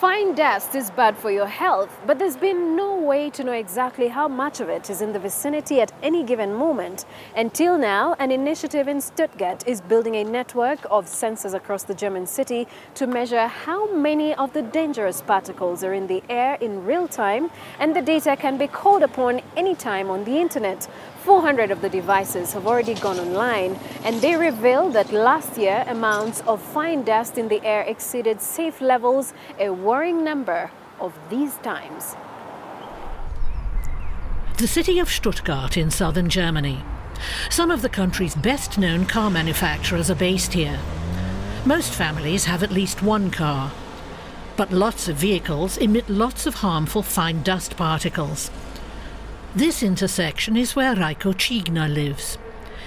Fine dust is bad for your health, but there's been no way to know exactly how much of it is in the vicinity at any given moment. Until now, an initiative in Stuttgart is building a network of sensors across the German city to measure how many of the dangerous particles are in the air in real time, and the data can be called upon anytime on the internet. 400 of the devices have already gone online, and they reveal that last year amounts of fine dust in the air exceeded safe levels, a worrying number of these times. The city of Stuttgart in southern Germany. Some of the country's best-known car manufacturers are based here. Most families have at least one car, but lots of vehicles emit lots of harmful fine dust particles. This intersection is where Reiko Tschigner lives.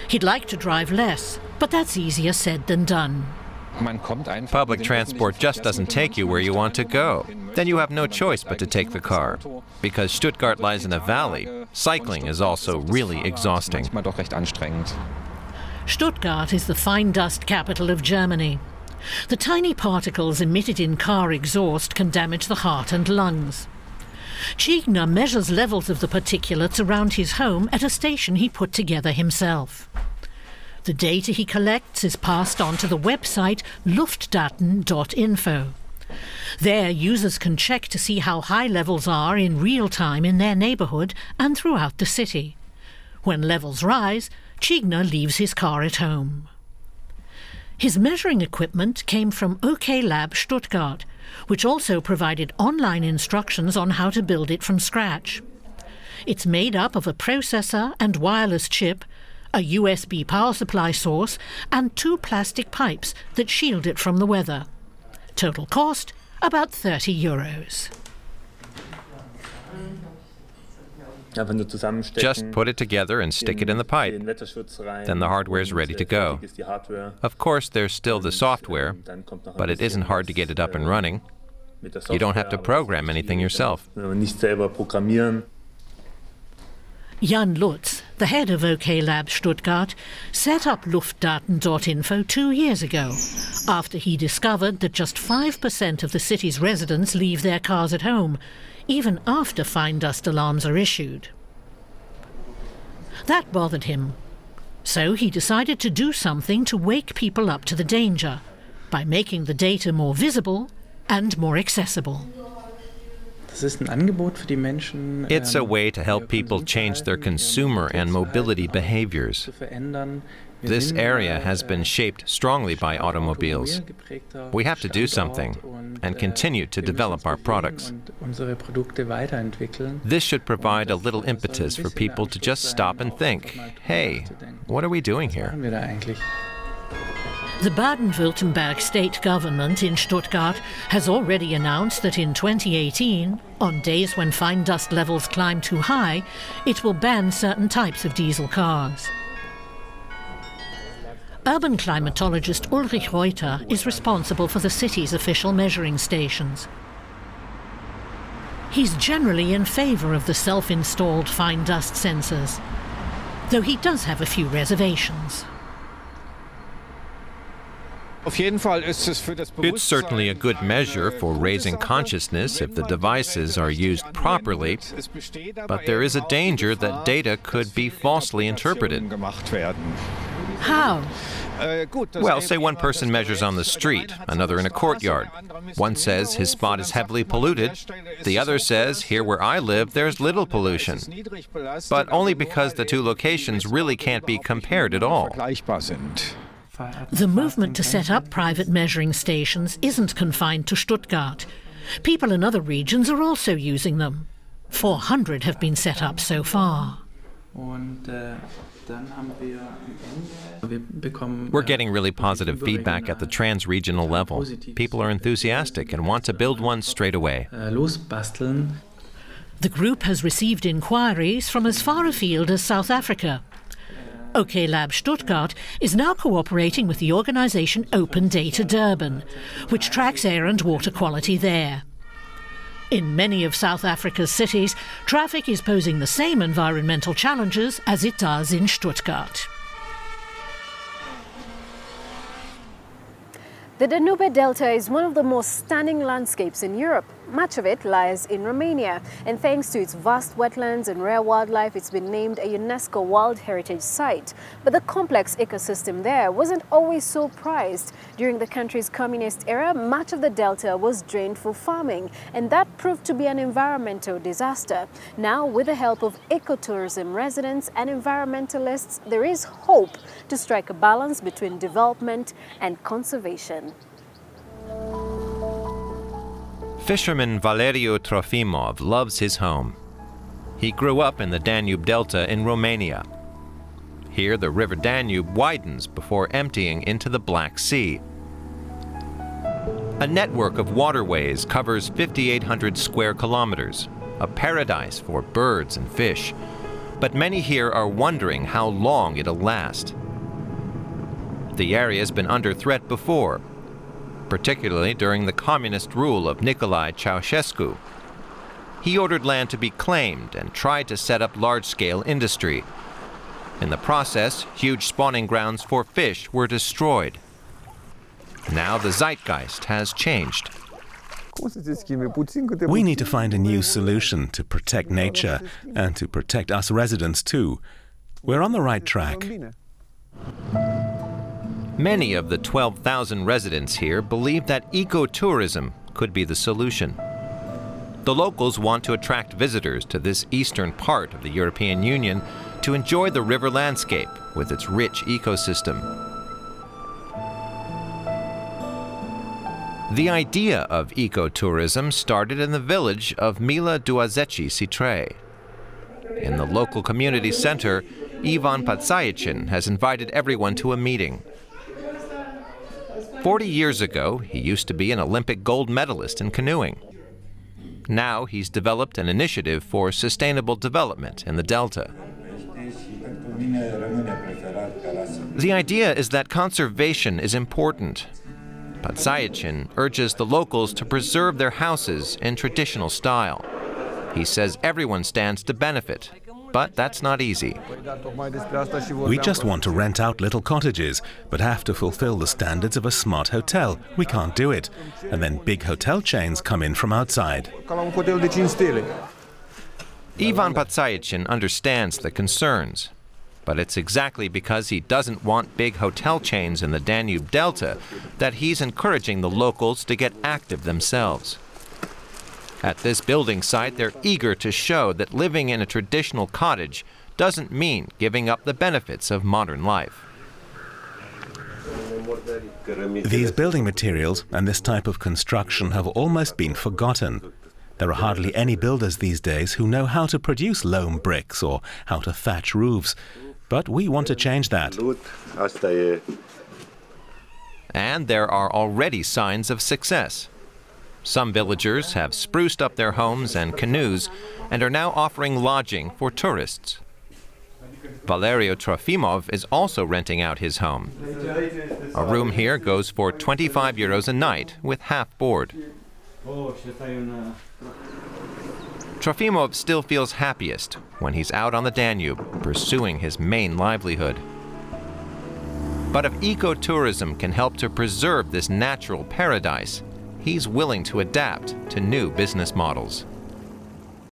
He'd like to drive less, but that's easier said than done. Public transport just doesn't take you where you want to go. Then you have no choice but to take the car. Because Stuttgart lies in a valley, cycling is also really exhausting. Stuttgart is the fine dust capital of Germany. The tiny particles emitted in car exhaust can damage the heart and lungs. Tschigner measures levels of the particulates around his home at a station he put together himself. The data he collects is passed on to the website luftdaten.info. There, users can check to see how high levels are in real time in their neighbourhood and throughout the city. When levels rise, Tschigner leaves his car at home. His measuring equipment came from OK Lab Stuttgart, which also provided online instructions on how to build it from scratch. It's made up of a processor and wireless chip, a USB power supply source, and 2 plastic pipes that shield it from the weather. Total cost, about €30. Just put it together and stick it in the pipe. Then the hardware is ready to go. Of course, there's still the software, but it isn't hard to get it up and running. You don't have to program anything yourself. Jan Lutz, the head of OK Lab Stuttgart, set up Luftdaten.info 2 years ago, after he discovered that just 5% of the city's residents leave their cars at home, even after fine dust alarms are issued. That bothered him. So he decided to do something to wake people up to the danger, by making the data more visible and more accessible. It's a way to help people change their consumer and mobility behaviors. This area has been shaped strongly by automobiles. We have to do something and continue to develop our products. This should provide a little impetus for people to just stop and think, hey, what are we doing here? The Baden-Württemberg state government in Stuttgart has already announced that in 2018, on days when fine dust levels climb too high, it will ban certain types of diesel cars. Urban climatologist Ulrich Reuter is responsible for the city's official measuring stations. He's generally in favour of the self-installed fine dust sensors, though he does have a few reservations. It's certainly a good measure for raising consciousness if the devices are used properly, but there is a danger that data could be falsely interpreted. How? Well, say one person measures on the street, another in a courtyard. One says his spot is heavily polluted. The other says, here where I live, there's little pollution. But only because the two locations really can't be compared at all. The movement to set up private measuring stations isn't confined to Stuttgart. People in other regions are also using them. 400 have been set up so far. We're getting really positive feedback at the trans-regional level. People are enthusiastic and want to build one straight away. The group has received inquiries from as far afield as South Africa. OK Lab Stuttgart is now cooperating with the organisation Open Data Durban, which tracks air and water quality there. In many of South Africa's cities, traffic is posing the same environmental challenges as it does in Stuttgart. The Danube Delta is one of the most stunning landscapes in Europe. Much of it lies in Romania, and thanks to its vast wetlands and rare wildlife, it's been named a UNESCO World Heritage Site. But the complex ecosystem there wasn't always so prized. During the country's communist era, much of the delta was drained for farming, and that proved to be an environmental disaster. Now, with the help of ecotourism residents and environmentalists, there is hope to strike a balance between development and conservation. Fisherman Valeriu Trofimov loves his home. He grew up in the Danube Delta in Romania. Here, the river Danube widens before emptying into the Black Sea. A network of waterways covers 5,800 square kilometers, a paradise for birds and fish. But many here are wondering how long it'll last. The area has been under threat before, particularly during the communist rule of Nicolae Ceausescu. He ordered land to be claimed and tried to set up large-scale industry. In the process, huge spawning grounds for fish were destroyed. Now the zeitgeist has changed. We need to find a new solution to protect nature and to protect us residents too. We're on the right track. Many of the 12,000 residents here believe that ecotourism could be the solution. The locals want to attract visitors to this eastern part of the European Union to enjoy the river landscape with its rich ecosystem. The idea of ecotourism started in the village of Mila Duazeci Citrei. In the local community center, Ivan Patsayichin has invited everyone to a meeting. 40 years ago, he used to be an Olympic gold medalist in canoeing. Now he's developed an initiative for sustainable development in the Delta. The idea is that conservation is important. Patsayichin urges the locals to preserve their houses in traditional style. He says everyone stands to benefit, but that's not easy. We just want to rent out little cottages, but have to fulfill the standards of a smart hotel. We can't do it. And then big hotel chains come in from outside. Ivan Patsayichin understands the concerns, but it's exactly because he doesn't want big hotel chains in the Danube Delta that he's encouraging the locals to get active themselves. At this building site, they're eager to show that living in a traditional cottage doesn't mean giving up the benefits of modern life. These building materials and this type of construction have almost been forgotten. There are hardly any builders these days who know how to produce loam bricks or how to thatch roofs. But we want to change that. And there are already signs of success. Some villagers have spruced up their homes and canoes and are now offering lodging for tourists. Valeriu Trofimov is also renting out his home. A room here goes for 25 euros a night with half board. Trofimov still feels happiest when he's out on the Danube, pursuing his main livelihood. But if ecotourism can help to preserve this natural paradise, he's willing to adapt to new business models.